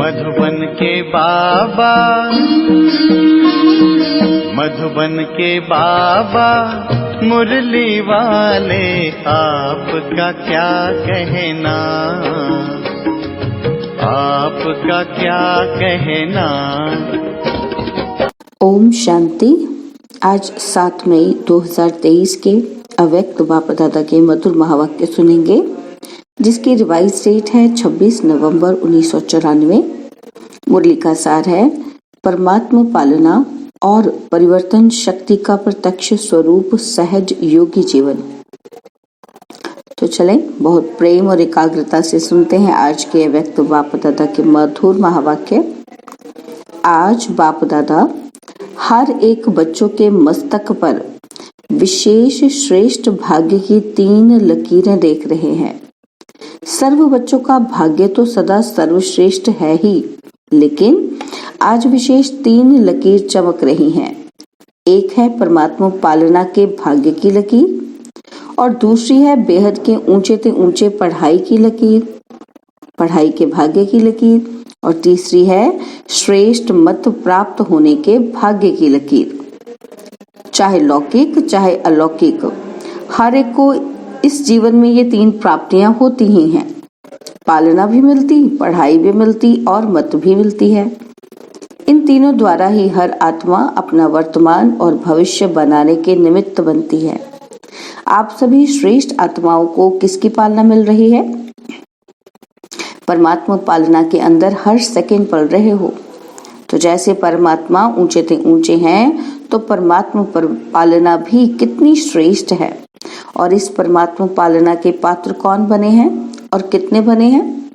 मधुबन के बाबा, मधुबन के बाबा मुरली वाले, आपका क्या कहना, आपका क्या कहना। ओम शांति। आज 7 मई 2023 के अव्यक्त बाप दादा के मधुर महावाक्य सुनेंगे, जिसकी रिवाइज डेट है 26 नवंबर 1994। मुरली का सार है परमात्मा पालना और परिवर्तन शक्ति का प्रत्यक्ष स्वरूप सहज योगी जीवन। तो चलें, बहुत प्रेम और एकाग्रता से सुनते हैं आज के अव्यक्त बाप दादा के मधुर महावाक्य। आज बाप दादा हर एक बच्चों के मस्तक पर विशेष श्रेष्ठ भाग्य की 3 लकीरें देख रहे हैं। सर्व बच्चों का भाग्य तो सदा सर्वश्रेष्ठ है ही, लेकिन आज विशेष 3 लकीर चमक रही हैं। एक है परमात्मा पालना के भाग्य की लकीर, और दूसरी है बेहद के ऊंचे से ऊंचे पढ़ाई की लकीर, पढ़ाई के भाग्य की लकीर, और तीसरी है श्रेष्ठ मत प्राप्त होने के भाग्य की लकीर। चाहे लौकिक चाहे अलौकिक, हर एक को इस जीवन में ये 3 प्राप्तियां होती ही हैं। पालना भी मिलती, पढ़ाई भी मिलती और मत भी मिलती है। इन तीनों द्वारा ही हर आत्मा अपना वर्तमान और भविष्य बनाने के निमित्त बनती है। आप सभी श्रेष्ठ आत्माओं को किसकी पालना मिल रही है? परमात्मा पालना के अंदर हर सेकंड पल रहे हो। तो जैसे परमात्मा ऊंचे से ऊंचे हैं, तो परमात्मा पालना भी कितनी श्रेष्ठ है। और इस परमात्मा पालना के पात्र कौन बने हैं और कितने बने हैं?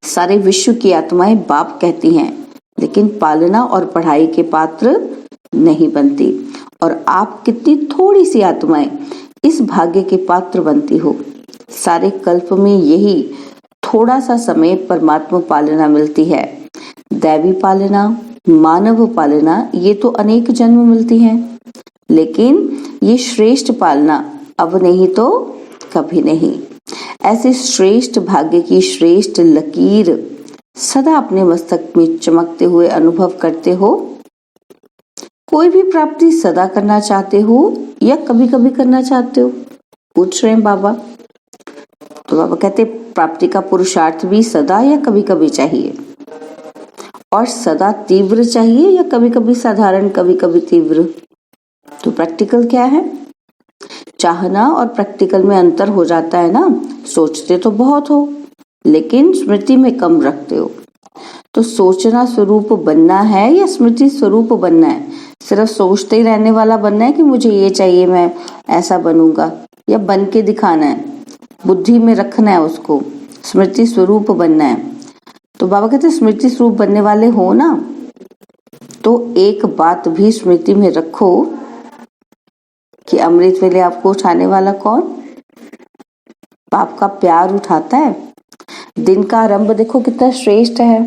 सारे विश्व की आत्माएं बाप कहती हैं, लेकिन पालना और पढ़ाई के पात्र नहीं बनती। और आप कितनी थोड़ी सी आत्माएं इस भाग्य के पात्र बनती हो। सारे कल्प में यही थोड़ा सा समय परमात्मा पालना मिलती है। दैवी पालना, मानव पालना, ये तो अनेक जन्म मिलती हैं, लेकिन ये श्रेष्ठ पालना अब नहीं तो कभी नहीं। ऐसे श्रेष्ठ भाग्य की श्रेष्ठ लकीर सदा अपने मस्तक में चमकते हुए अनुभव करते हो। कोई भी प्राप्ति सदा करना चाहते हो या कभी कभी करना चाहते हो? पूछ रहे हैं बाबा। तो बाबा कहते प्राप्ति का पुरुषार्थ भी सदा या कभी कभी चाहिए, और सदा तीव्र चाहिए या कभी कभी साधारण, कभी कभी तीव्र। तो प्रैक्टिकल क्या है? चाहना और प्रैक्टिकल में अंतर हो जाता है ना। सोचते तो बहुत हो, लेकिन स्मृति में कम रखते हो। तो सोचना स्वरूप बनना है या स्मृति स्वरूप बनना है? सिर्फ सोचते ही रहने वाला बनना है कि मुझे ये चाहिए, मैं ऐसा बनूंगा, या बन के दिखाना है, बुद्धि में रखना है उसको, स्मृति स्वरूप बनना है। तो बाबा कहते स्मृति स्वरूप बनने वाले हो ना, तो एक बात भी स्मृति में रखो कि अमृत वेले आपको उठाने वाला कौन? बाप का प्यार उठाता है। दिन का आरंभ देखो कितना श्रेष्ठ है,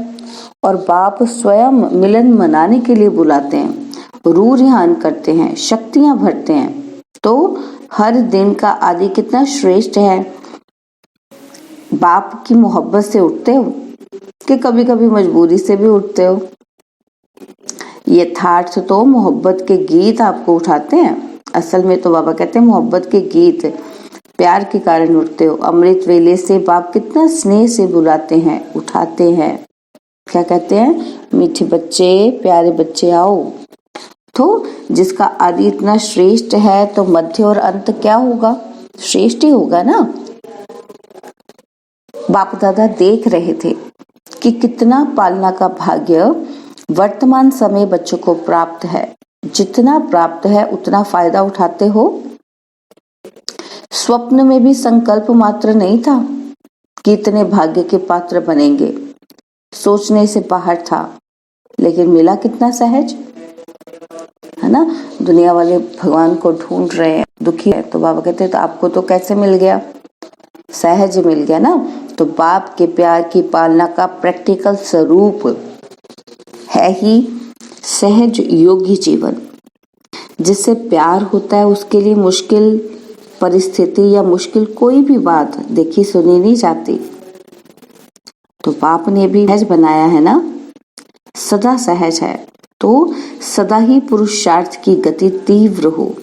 और बाप स्वयं मिलन मनाने के लिए बुलाते हैं, रूह रिहान करते हैं, शक्तियां भरते हैं। तो हर दिन का आदि कितना श्रेष्ठ है। बाप की मोहब्बत से उठते हो कि कभी कभी मजबूरी से भी उठते हो? यथार्थ तो मोहब्बत के गीत आपको उठाते हैं। असल में तो बाबा कहते हैं मोहब्बत के गीत, प्यार के कारण उठते हो। अमृत वेले से बाप कितना स्नेह से बुलाते हैं, उठाते हैं। क्या कहते हैं? मीठे बच्चे, प्यारे बच्चे आओ। तो जिसका आदि इतना श्रेष्ठ है, तो मध्य और अंत क्या होगा? श्रेष्ठ ही होगा ना। बाप दादा देख रहे थे कि कितना पालना का भाग्य वर्तमान समय बच्चों को प्राप्त है। जितना प्राप्त है उतना फायदा उठाते हो। स्वप्न में भी संकल्प मात्र नहीं था कि इतने भाग्य के पात्र बनेंगे, सोचने से बाहर था, लेकिन मिला कितना सहज है ना। दुनिया वाले भगवान को ढूंढ रहे हैं, दुखी है, तो बाबा कहते हैं तो आपको तो कैसे मिल गया? सहज मिल गया ना। तो बाप के प्यार की पालना का प्रैक्टिकल स्वरूप है ही सहज योगी जीवन। जिससे प्यार होता है उसके लिए मुश्किल परिस्थिति या मुश्किल कोई भी बात देखी सुनी नहीं जाती। तो बाप ने भी सहज बनाया है ना, सदा सहज है, तो सदा ही पुरुषार्थ की गति तीव्र हो।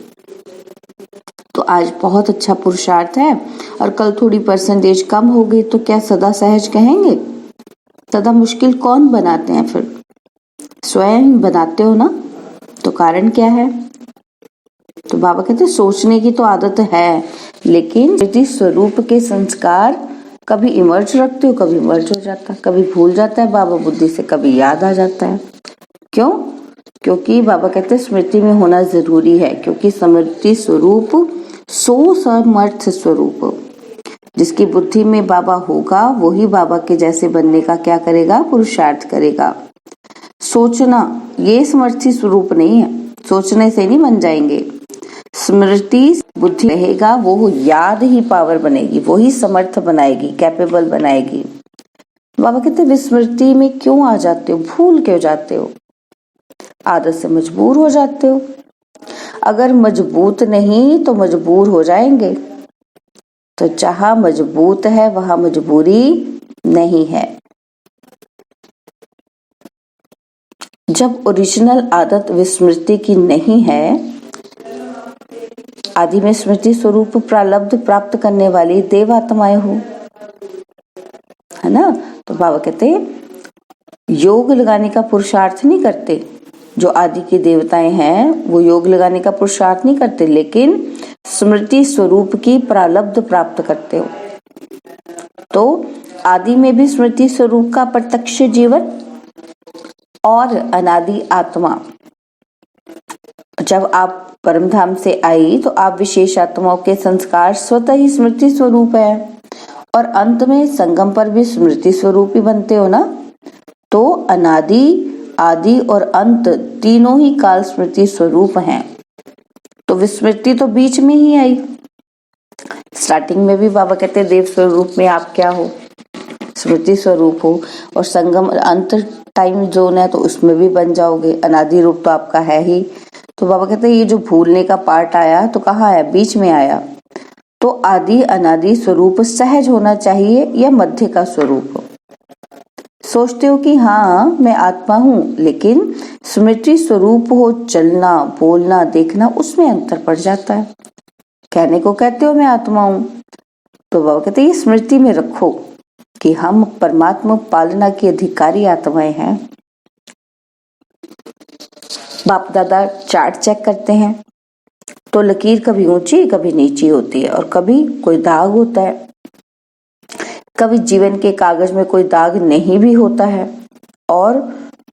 तो आज बहुत अच्छा पुरुषार्थ है और कल थोड़ी परसेंटेज कम हो गई तो क्या सदा सहज कहेंगे? सदा मुश्किल कौन बनाते हैं फिर? स्वयं बनाते हो ना। तो कारण क्या है? तो बाबा कहते सोचने की तो आदत है, लेकिन यदि स्वरूप के संस्कार कभी इमर्ज रखते हो, कभी इमर्ज हो जाता है, कभी भूल जाता है बाबा बुद्धि से, कभी याद आ जाता है। क्यों? क्योंकि बाबा कहते हैं स्मृति में होना जरूरी है, क्योंकि स्मृति स्वरूप सो समर्थ स्वरूप, जिसकी बुद्धि में बाबा होगा वही बाबा के जैसे बनने का क्या करेगा? पुरुषार्थ करेगा। सोचना ये समर्थी स्वरूप नहीं है, सोचने से नहीं बन जाएंगे। स्मृति बुद्धि रहेगा, वो याद ही पावर बनेगी, वो ही समर्थ बनाएगी, कैपेबल बनाएगी। बाबा कहते विस्मृति में क्यों आ जाते हो? भूल क्यों जाते हो? आदत से मजबूर हो जाते हो। अगर मजबूत नहीं तो मजबूर हो जाएंगे। तो जहां मजबूत है वहां मजबूरी नहीं है। जब ओरिजिनल आदत विस्मृति की नहीं है, आदि में स्मृति स्वरूप प्रालब्ध प्राप्त करने वाली देव आत्माएं हो, है ना। तो बाबा कहते योग लगाने का पुरुषार्थ नहीं करते। जो आदि की देवताएं हैं वो योग लगाने का पुरुषार्थ नहीं करते, लेकिन स्मृति स्वरूप की प्रालब्ध प्राप्त करते हो। तो आदि में भी स्मृति स्वरूप का प्रत्यक्ष जीवन और अनादि आत्मा। जब आप परम धाम से आई तो आप विशेष आत्माओं के संस्कार स्वतः ही स्मृति स्वरूप है, और अंत में संगम पर भी स्मृति स्वरूप ही बनते हो ना। तो अनादि, आदि और अंत तीनों ही काल स्मृति स्वरूप हैं। तो विस्मृति तो बीच में ही आई। स्टार्टिंग में भी बाबा कहते हैं देव स्वरूप में आप क्या हो? स्मृति स्वरूप हो, और संगम अंत टाइम जोन है तो उसमें भी बन जाओगे। अनादि रूप तो आपका है ही। तो बाबा कहते हैं ये जो भूलने का पार्ट आया तो कहाँ आया? बीच में आया। तो आदि अनादि स्वरूप सहज होना चाहिए या मध्य का स्वरूप? सोचते हो कि हाँ मैं आत्मा हूँ, लेकिन स्मृति स्वरूप हो, चलना बोलना देखना उसमें अंतर पड़ जाता है। कहने को कहते हो मैं आत्मा हूँ, तो बाबा कहते हैं ये स्मृति में रखो कि हम परमात्मा पालना की अधिकारी आत्माएं हैं। बाप दादा चार्ट चेक करते हैं तो लकीर कभी ऊंची कभी नीची होती है, और कभी कोई दाग होता है, कभी जीवन के कागज में कोई दाग नहीं भी होता है, और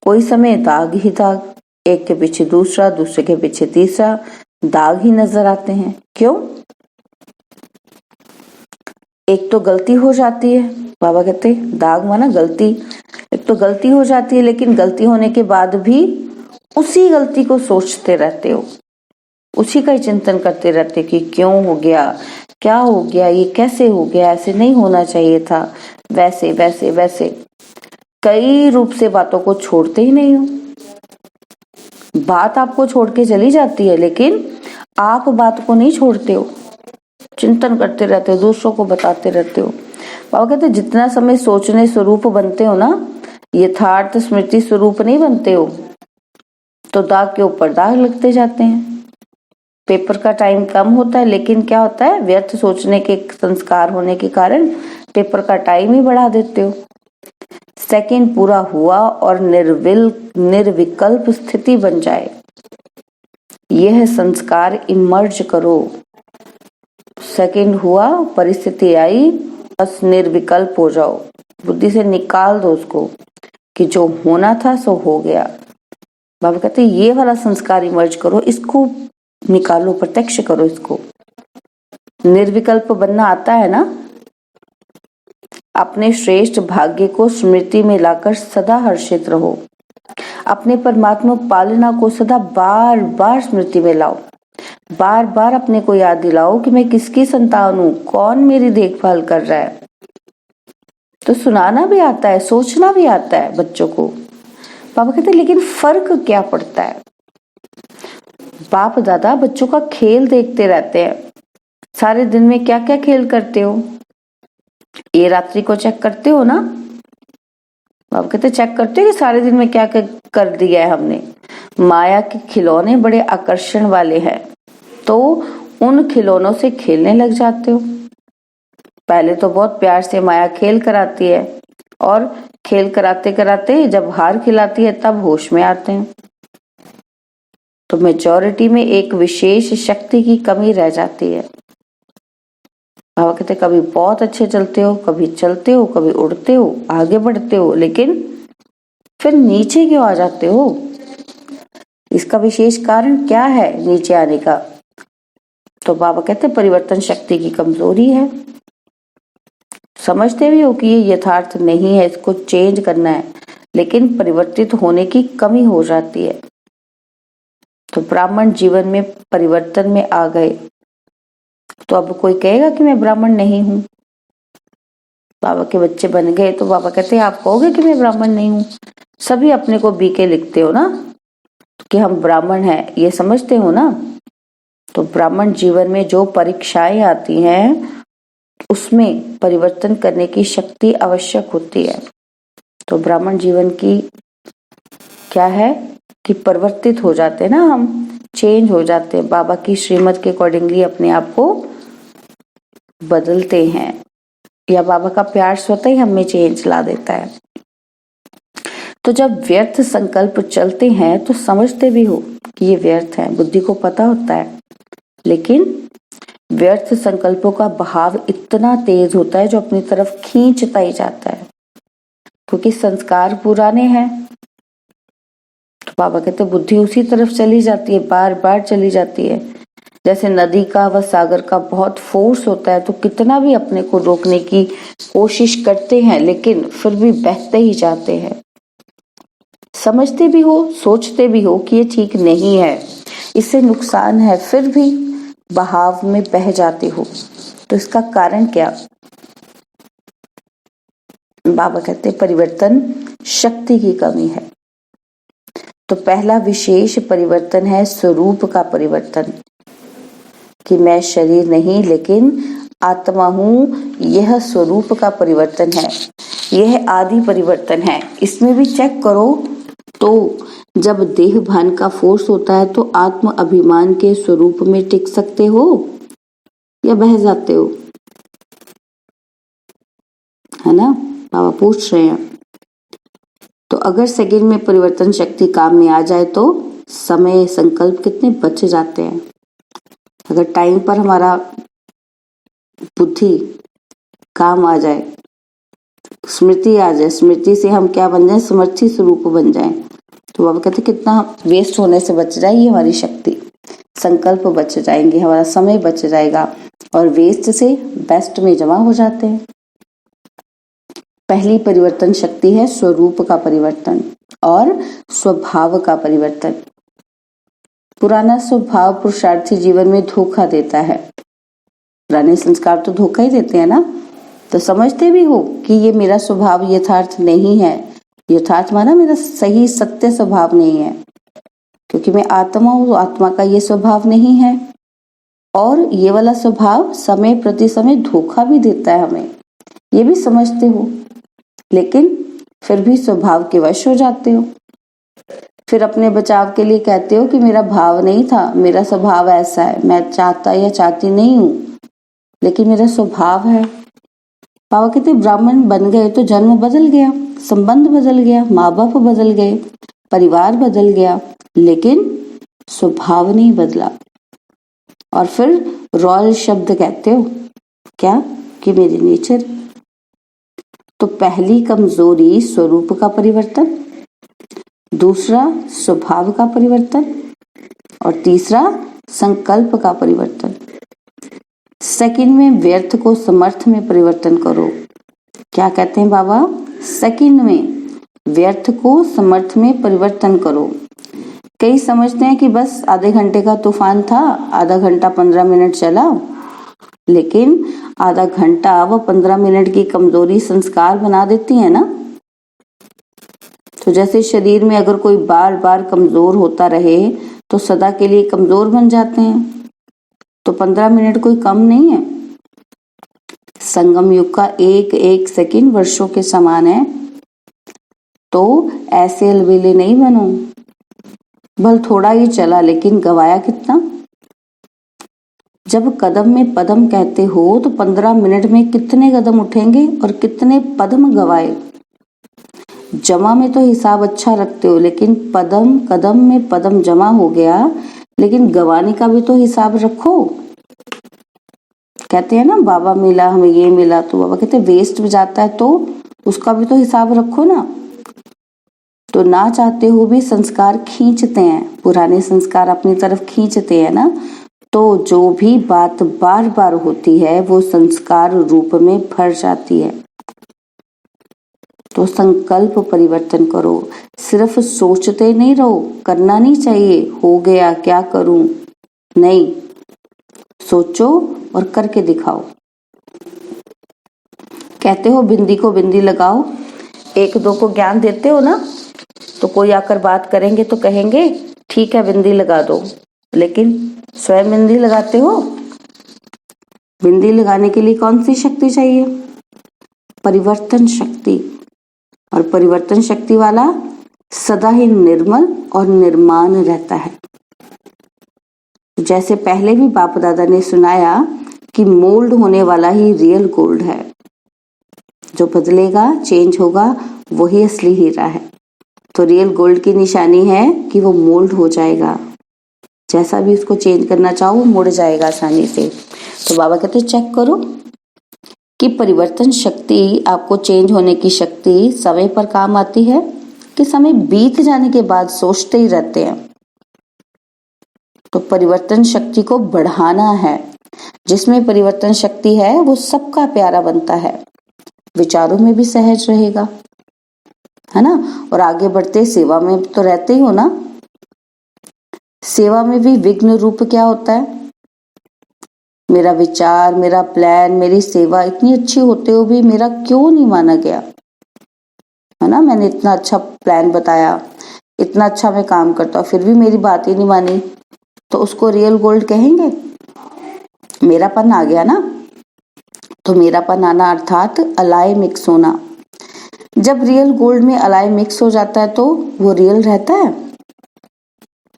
कोई समय दाग ही दाग, एक के पीछे दूसरा, दूसरे के पीछे तीसरा दाग ही नजर आते हैं। क्यों? एक तो गलती हो जाती है, बाबा कहते दाग माना गलती। एक तो गलती हो जाती है, लेकिन गलती होने के बाद भी उसी गलती को सोचते रहते हो, उसी का ही चिंतन करते रहते कि क्यों हो गया, क्या हो गया, ये कैसे हो गया, ऐसे नहीं होना चाहिए था, वैसे वैसे वैसे। कई रूप से बातों को छोड़ते ही नहीं हो। बात आपको छोड़ के चली जाती है, लेकिन आप बात को नहीं छोड़ते हो, चिंतन करते रहते हो, दूसरों को बताते रहते हो। बाबा कहते जितना समय सोचने स्वरूप बनते हो ना, यथार्थ स्मृति स्वरूप नहीं बनते हो, तो दाग के ऊपर दाग लगते जाते हैं। पेपर का टाइम कम होता है, लेकिन क्या होता है, व्यर्थ सोचने के संस्कार होने के कारण पेपर का टाइम ही बढ़ा देते हो। सेकंड पूरा हुआ और निर्विकल्प स्थिति बन जाए, यह संस्कार इमर्ज करो। सेकंड हुआ, परिस्थिति आई, बस निर्विकल्प हो जाओ, बुद्धि से निकाल दो उसको कि जो होना था सो हो गया। बाबा कहते ये वाला संस्कार इमर्ज करो, इसको निकालो, प्रत्यक्ष करो इसको। निर्विकल्प बनना आता है ना। अपने श्रेष्ठ भाग्य को स्मृति में लाकर सदा हर्षित रहो। अपने परमात्मा पालना को सदा बार बार स्मृति में लाओ। बार बार अपने को याद दिलाओ कि मैं किसकी संतान हूं, कौन मेरी देखभाल कर रहा है। तो सुनाना भी आता है, सोचना भी आता है बच्चों को। बाबा कहते लेकिन फर्क क्या पड़ता है? बाप दादा बच्चों का खेल देखते रहते हैं। सारे दिन में क्या क्या खेल करते हो, ये रात्रि को चेक करते हो ना। बाबा कहते चेक करते हो कि सारे दिन में क्या कर दिया है हमने। माया के खिलौने बड़े आकर्षण वाले हैं, तो उन खिलौनों से खेलने लग जाते हो। पहले तो बहुत प्यार से माया खेल कराती है, और खेल कराते कराते जब हार खिलाती है तब होश में आते हैं। तो मेजॉरिटी में एक विशेष शक्ति की कमी रह जाती है। बाबा कहते कभी बहुत अच्छे चलते हो, कभी उड़ते हो, आगे बढ़ते हो, लेकिन फिर नीचे क्यों आ जाते हो? इसका विशेष कारण क्या है नीचे आने का? तो बाबा कहते परिवर्तन शक्ति की कमजोरी है। समझते भी हो कि ये यथार्थ नहीं है, इसको चेंज करना है, लेकिन परिवर्तित होने की कमी हो जाती है। तो ब्राह्मण जीवन में परिवर्तन में आ गए, तो अब कोई कहेगा कि मैं ब्राह्मण नहीं हूं। बाबा के बच्चे बन गए तो बाबा कहते हैं आप कहोगे कि मैं ब्राह्मण नहीं हूं? सभी अपने को बीके लिखते हो ना कि हम ब्राह्मण हैं, ये समझते हो ना। तो ब्राह्मण जीवन में जो परीक्षाएं आती हैं उसमें परिवर्तन करने की शक्ति आवश्यक होती है। तो ब्राह्मण जीवन की क्या है कि परिवर्तित हो जाते हैं ना, हम चेंज हो जाते हैं, बाबा की श्रीमत के अकॉर्डिंगली अपने आप को बदलते हैं, या बाबा का प्यार स्वतः ही हमें चेंज ला देता है। तो जब व्यर्थ संकल्प चलते हैं तो समझते भी हो कि ये व्यर्थ है, बुद्धि को पता होता है, लेकिन व्यर्थ संकल्पों का बहाव इतना तेज होता है जो अपनी तरफ खींचता ही जाता है, क्योंकि संस्कार पुराने हैं। तो बाबा कहते बुद्धि उसी तरफ चली जाती है, बार बार चली जाती है। जैसे नदी का व सागर का बहुत फोर्स होता है, तो कितना भी अपने को रोकने की कोशिश करते हैं, लेकिन फिर भी बहते ही जाते हैं। समझते भी हो, सोचते भी हो कि ये ठीक नहीं है, इससे नुकसान है, फिर भी बहाव में बह जाते हो। तो इसका कारण क्या? बाबा कहते परिवर्तन शक्ति की कमी है। तो पहला विशेष परिवर्तन है स्वरूप का परिवर्तन, कि मैं शरीर नहीं लेकिन आत्मा हूं, यह स्वरूप का परिवर्तन है, यह आदि परिवर्तन है। इसमें भी चेक करो तो जब देह भान का फोर्स होता है तो आत्म अभिमान के स्वरूप में टिक सकते हो या बह जाते हो? है ना, बाबा पूछ रहे हैं। तो अगर सेकंड में परिवर्तन शक्ति काम में आ जाए तो समय संकल्प कितने बच जाते हैं। अगर टाइम पर हमारा बुद्धि काम आ जाए, स्मृति आ जाए, स्मृति से हम क्या बन जाए, समर्थी स्वरूप बन जाए, तो बाबा कहते कितना वेस्ट होने से बच जाएगी हमारी शक्ति, संकल्प बच जाएंगे, हमारा समय बच जाएगा, और वेस्ट से बेस्ट में जमा हो जाते हैं। पहली परिवर्तन शक्ति है स्वरूप का परिवर्तन और स्वभाव का परिवर्तन। पुराना स्वभाव पुरुषार्थी जीवन में धोखा देता है। पुराने संस्कार तो धोखा ही देते हैं ना। तो समझते भी हो कि ये मेरा स्वभाव यथार्थ नहीं है, यथार्थ माना मेरा सही सत्य स्वभाव नहीं है, क्योंकि मैं आत्मा हूँ, आत्मा का ये स्वभाव नहीं है। और ये वाला स्वभाव समय प्रति समय धोखा भी देता है हमें, ये भी समझते हो, लेकिन फिर भी स्वभाव के वश हो जाते हो। फिर अपने बचाव के लिए कहते हो कि मेरा भाव नहीं था, मेरा स्वभाव ऐसा है, मैं चाहता या चाहती नहीं हूं, लेकिन मेरा स्वभाव है। बाबा कहते ब्राह्मण बन गए तो जन्म बदल गया, संबंध बदल गया, माँ बाप बदल गए, परिवार बदल गया, लेकिन स्वभाव नहीं बदला। और फिर रॉयल शब्द कहते हो क्या कि मेरी नेचर। तो पहली कमजोरी स्वरूप का परिवर्तन, दूसरा स्वभाव का परिवर्तन, और तीसरा संकल्प का परिवर्तन। सेकंड में व्यर्थ को समर्थ में परिवर्तन करो। क्या कहते हैं बाबा? सेकंड में व्यर्थ को समर्थ में परिवर्तन करो। कई समझते हैं कि बस आधे घंटे का तूफान था, आधा घंटा 15 मिनट चला, लेकिन आधा घंटा व 15 मिनट की कमजोरी संस्कार बना देती है ना। तो जैसे शरीर में अगर कोई बार बार कमजोर होता रहे तो सदा के लिए कमजोर बन जाते हैं। तो 15 मिनट कोई कम नहीं है। संगम युग का एक एक सेकंड वर्षों के समान है। तो ऐसे अलबेले नहीं बनो। बल थोड़ा ही चला लेकिन गवाया कितना। जब कदम में पदम कहते हो तो 15 मिनट में कितने कदम उठेंगे और कितने पदम गवाए। जमा में तो हिसाब अच्छा रखते हो, लेकिन पदम कदम में पदम जमा हो गया, लेकिन गवाने का भी तो हिसाब रखो। कहते हैं ना बाबा मिला हमें ये मिला, तो बाबा कहते वेस्ट जाता है तो उसका भी तो हिसाब रखो ना। तो ना चाहते हो भी संस्कार खींचते हैं, पुराने संस्कार अपनी तरफ खींचते हैं ना। तो जो भी बात बार बार होती है वो संस्कार रूप में भर जाती है। तो संकल्प परिवर्तन करो, सिर्फ सोचते नहीं रहो। करना नहीं चाहिए हो गया क्या करूं, नहीं, सोचो और करके दिखाओ। कहते हो बिंदी को बिंदी लगाओ, एक दो को ज्ञान देते हो ना, तो कोई आकर बात करेंगे तो कहेंगे ठीक है बिंदी लगा दो, लेकिन स्वयं बिंदी लगाते हो? बिंदी लगाने के लिए कौन सी शक्ति चाहिए? परिवर्तन शक्ति। और परिवर्तन शक्ति वाला सदा ही निर्मल और निर्माण रहता है। जैसे पहले भी बाप दादा ने सुनाया कि मोल्ड होने वाला ही रियल गोल्ड है। जो बदलेगा चेंज होगा वही असली हीरा है। तो रियल गोल्ड की निशानी है कि वो मोल्ड हो जाएगा, जैसा भी उसको चेंज करना चाहो वो मुड़ जाएगा आसानी से। तो बाबा कहते चेक करो कि परिवर्तन शक्ति, आपको चेंज होने की शक्ति समय पर काम आती है कि समय बीत जाने के बाद सोचते ही रहते हैं। तो परिवर्तन शक्ति को बढ़ाना है। जिसमें परिवर्तन शक्ति है वो सबका प्यारा बनता है, विचारों में भी सहज रहेगा, है ना। और आगे बढ़ते सेवा में तो रहते ही हो ना। सेवा में भी विघ्न रूप क्या होता है? मेरा विचार, मेरा प्लान, मेरी सेवा इतनी अच्छी होते हुए भी मेरा क्यों नहीं माना गया, है ना। मैंने इतना अच्छा प्लान बताया, इतना अच्छा मैं काम करता हूँ, फिर भी मेरी बात ही नहीं मानी, तो उसको रियल गोल्ड कहेंगे? मेरापन आ गया ना। तो मेरापन आना अर्थात अलाय मिक्स होना। जब रियल गोल्ड में अलाय मिक्स हो जाता है तो वो रियल रहता है।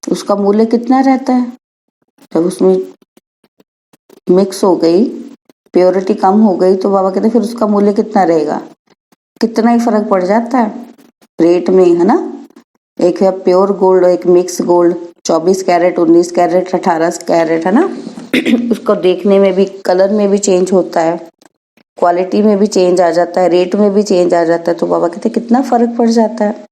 उसका मूल्य कितना रहता है? जब उसमें मिक्स हो गई, प्योरिटी कम हो गई, तो बाबा कहते फिर उसका मूल्य कितना रहेगा? कितना ही फर्क पड़ जाता है रेट में, है ना। एक है प्योर गोल्ड, एक mix gold, 24 carat, 19 carat, 18 carat, है ना। उसको देखने में भी, कलर में भी चेंज होता है, क्वालिटी में भी चेंज आ जाता है, रेट में भी चेंज आ जाता है। तो बाबा कहते कितना फर्क पड़ जाता है।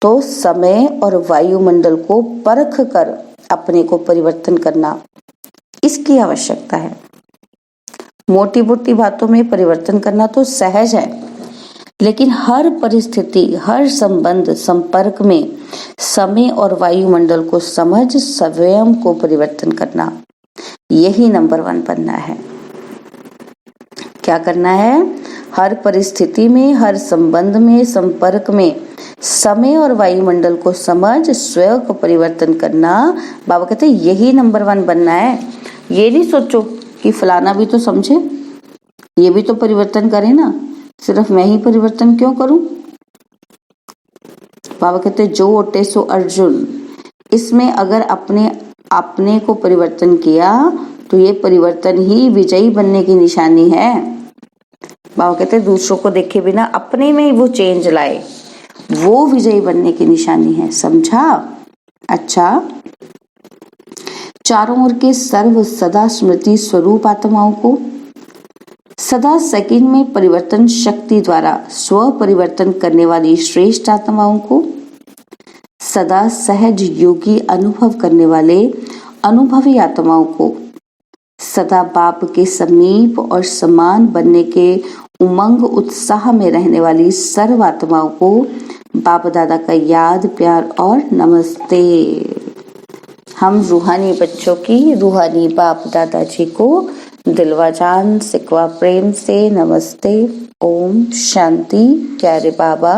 तो समय और वायुमंडल को परख कर अपने को परिवर्तन करना, इसकी आवश्यकता है। मोटी मोटी बातों में परिवर्तन करना तो सहज है, लेकिन हर परिस्थिति, हर संबंध, संपर्क में समय और वायुमंडल को समझ स्वयं को परिवर्तन करना, यही नंबर 1 बनना है। क्या करना है? हर परिस्थिति में, हर संबंध में, संपर्क में समय और वायुमंडल को समझ स्वयं को परिवर्तन करना। बाबा कहते यही नंबर 1 बनना है। ये नहीं सोचो कि फलाना भी तो समझे, ये भी तो परिवर्तन करे ना, सिर्फ मैं ही परिवर्तन क्यों करूं। बाबा कहते जो ओटे सो अर्जुन। इसमें अगर अपने को परिवर्तन किया तो ये परिवर्तन ही विजयी बनने की निशानी है। बाबा कहते दूसरों को देखे बिना अपने में ही वो चेंज लाए, वो विजयी बनने की निशानी है। समझा? अच्छा, चारों ओर के सर्व सदा स्मृति स्वरूप आत्माओं को सदा सेकंड में परिवर्तन शक्ति द्वारा स्व परिवर्तन करने वाली श्रेष्ठ आत्माओं को सदा सहज योगी अनुभव करने वाले अनुभवी आत्माओं को सदा बाप के समीप और समान बनने के उमंग उत्साह में रहने वाली सर्व आत्माओं को बाप दादा का याद, प्यार और नमस्ते। हम रूहानी बच्चों की रूहानी बाप दादाजी को दिलवा जान सिकवा प्रेम से नमस्ते। ओम शांति। प्यारे बाबा,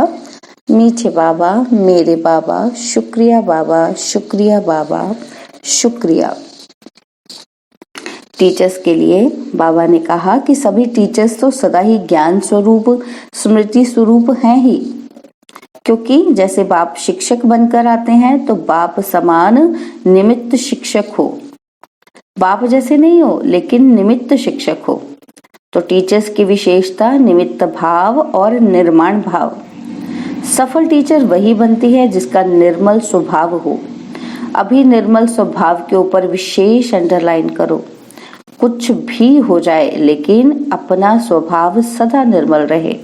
मीठे बाबा, मेरे बाबा, शुक्रिया बाबा, शुक्रिया बाबा, शुक्रिया। टीचर्स के लिए बाबा ने कहा कि सभी टीचर्स तो सदा ही ज्ञान स्वरूप, स्मृति स्वरूप हैं ही, क्योंकि जैसे बाप शिक्षक बनकर आते हैं तो बाप समान निमित्त शिक्षक हो, बाप जैसे नहीं हो लेकिन निमित्त शिक्षक हो। तो टीचर्स की विशेषता निमित्त भाव और निर्माण भाव। सफल टीचर वही बनती है जिसका निर्मल स्वभाव हो। अभी निर्मल स्वभाव के ऊपर विशेष अंडरलाइन करो। कुछ भी हो जाए लेकिन अपना स्वभाव सदा निर्मल रहे।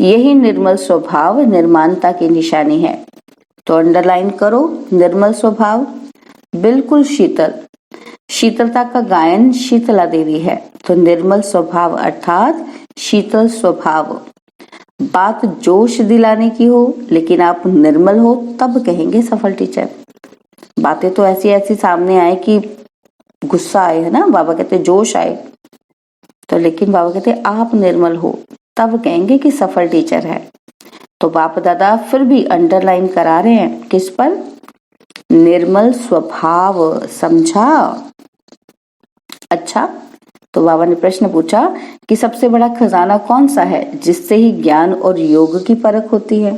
यही निर्मल स्वभाव निर्माणता की निशानी है। तो अंडरलाइन करो निर्मल स्वभाव। बिल्कुल शीतल, शीतलता का गायन शीतला देवी है। तो निर्मल स्वभाव अर्थात शीतल स्वभाव। बात जोश दिलाने की हो लेकिन आप निर्मल हो तब कहेंगे सफल टीचर। बातें तो ऐसी ऐसी सामने आए कि गुस्सा आए, है ना, बाबा कहते जोश आए, तो लेकिन बाबा कहते आप निर्मल हो तब कहेंगे कि सफल टीचर है। तो बाप दादा फिर भी अंडरलाइन करा रहे हैं किस पर? निर्मल स्वभाव। समझा? अच्छा, तो बाबा ने प्रश्न पूछा कि सबसे बड़ा खजाना कौन सा है जिससे ही ज्ञान और योग की परख होती है?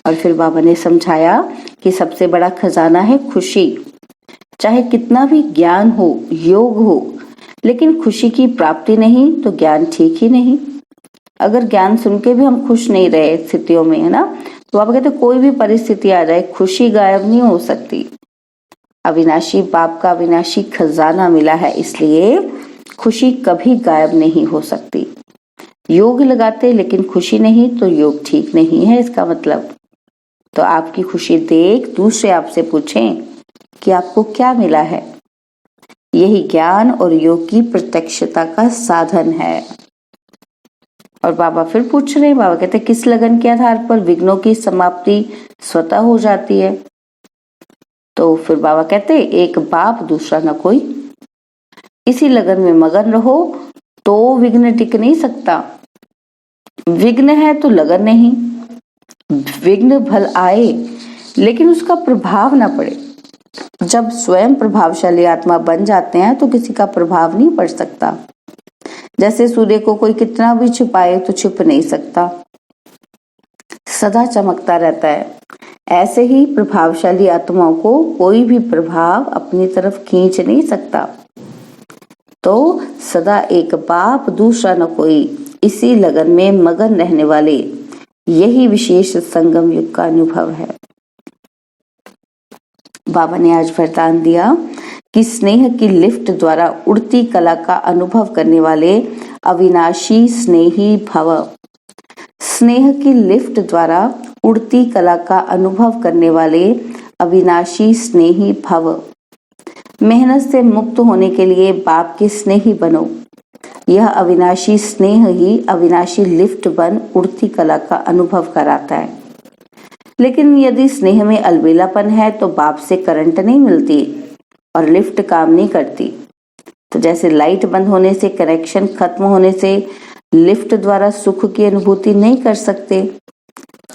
और फिर बाबा ने समझाया कि सबसे बड़ा खजाना है खुशी। चाहे कितना भी ज्ञान हो, योग हो, लेकिन खुशी की प्राप्ति नहीं तो ज्ञान ठीक ही नहीं। अगर ज्ञान सुन के भी हम खुश नहीं रहे स्थितियों में, है ना, तो बाबा कहते कोई भी परिस्थिति आ जाए खुशी गायब नहीं हो सकती। अविनाशी बाप का अविनाशी खजाना मिला है, इसलिए खुशी कभी गायब नहीं हो सकती। योग लगाते लेकिन खुशी नहीं तो योग ठीक नहीं है, इसका मतलब। तो आपकी खुशी देख दूसरे आपसे पूछें कि आपको क्या मिला है। यही ज्ञान और योग की प्रत्यक्षता का साधन है। और बाबा फिर पूछ रहे हैं, बाबा कहते किस लगन के आधार पर विघ्नों की समाप्ति स्वतः हो जाती है? तो फिर बाबा कहते एक बाप दूसरा न कोई। इसी लगन में मगन रहो तो विघ्न टिक नहीं सकता। विघ्न है तो लगन नहीं। विघ्न भल आए लेकिन उसका प्रभाव ना पड़े। जब स्वयं प्रभावशाली आत्मा बन जाते हैं तो किसी का प्रभाव नहीं पड़ सकता। जैसे सूर्य को कोई कितना भी छिपाए तो छिप नहीं सकता, सदा चमकता रहता है। ऐसे ही प्रभावशाली आत्माओं को कोई भी प्रभाव अपनी तरफ खींच नहीं सकता। तो सदा एक बाप दूसरा न कोई, इसी लगन में मगन रहने वाले, यही विशेष संगम युग का अनुभव है। बाबा ने आज वरदान दिया कि स्नेह की लिफ्ट द्वारा उड़ती कला का अनुभव करने वाले अविनाशी स्नेही भव। स्नेह की लिफ्ट द्वारा उड़ती कला का अनुभव करने वाले अविनाशी स्नेही भव। मेहनत से मुक्त होने के लिए बाप के स्नेही बनो। यह अविनाशी स्नेह ही अविनाशी लिफ्ट बन उड़ती कला का अनुभव कराता है। लेकिन यदि स्नेह में अलबेलापन है तो बाप से करंट नहीं मिलती और लिफ्ट काम नहीं करती। तो जैसे लाइट बंद होने से, कनेक्शन खत्म होने से लिफ्ट द्वारा सुख की अनुभूति नहीं कर सकते,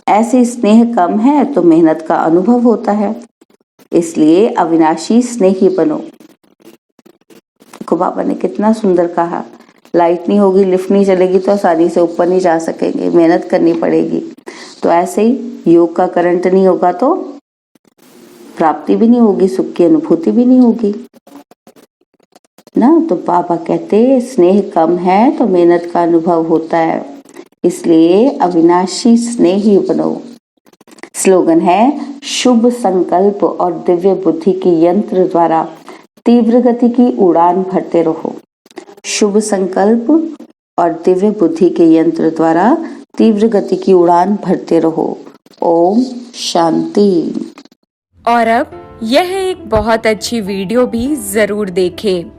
ऐसे स्नेह कम है तो मेहनत का अनुभव होता है। इसलिए अविनाशी स्नेही बनो। को बाबा ने कितना सुंदर कहा, लाइट नहीं होगी, लिफ्ट नहीं चलेगी तो आसानी से ऊपर नहीं जा सकेंगे, मेहनत करनी पड़ेगी। तो ऐसे ही योग का करंट नहीं होगा तो प्राप्ति भी नहीं होगी, सुख की अनुभूति भी नहीं होगी ना। तो बाबा कहते स्नेह कम है तो मेहनत का अनुभव होता है, इसलिए अविनाशी स्नेही बनो। स्लोगन है शुभ संकल्प और दिव्य बुद्धि की यंत्र द्वारा तीव्र गति की उड़ान भरते रहो। शुभ संकल्प और दिव्य बुद्धि के यंत्र द्वारा तीव्र गति की उड़ान भरते रहो। ओम शांति। और अब यह एक बहुत अच्छी वीडियो भी जरूर देखें।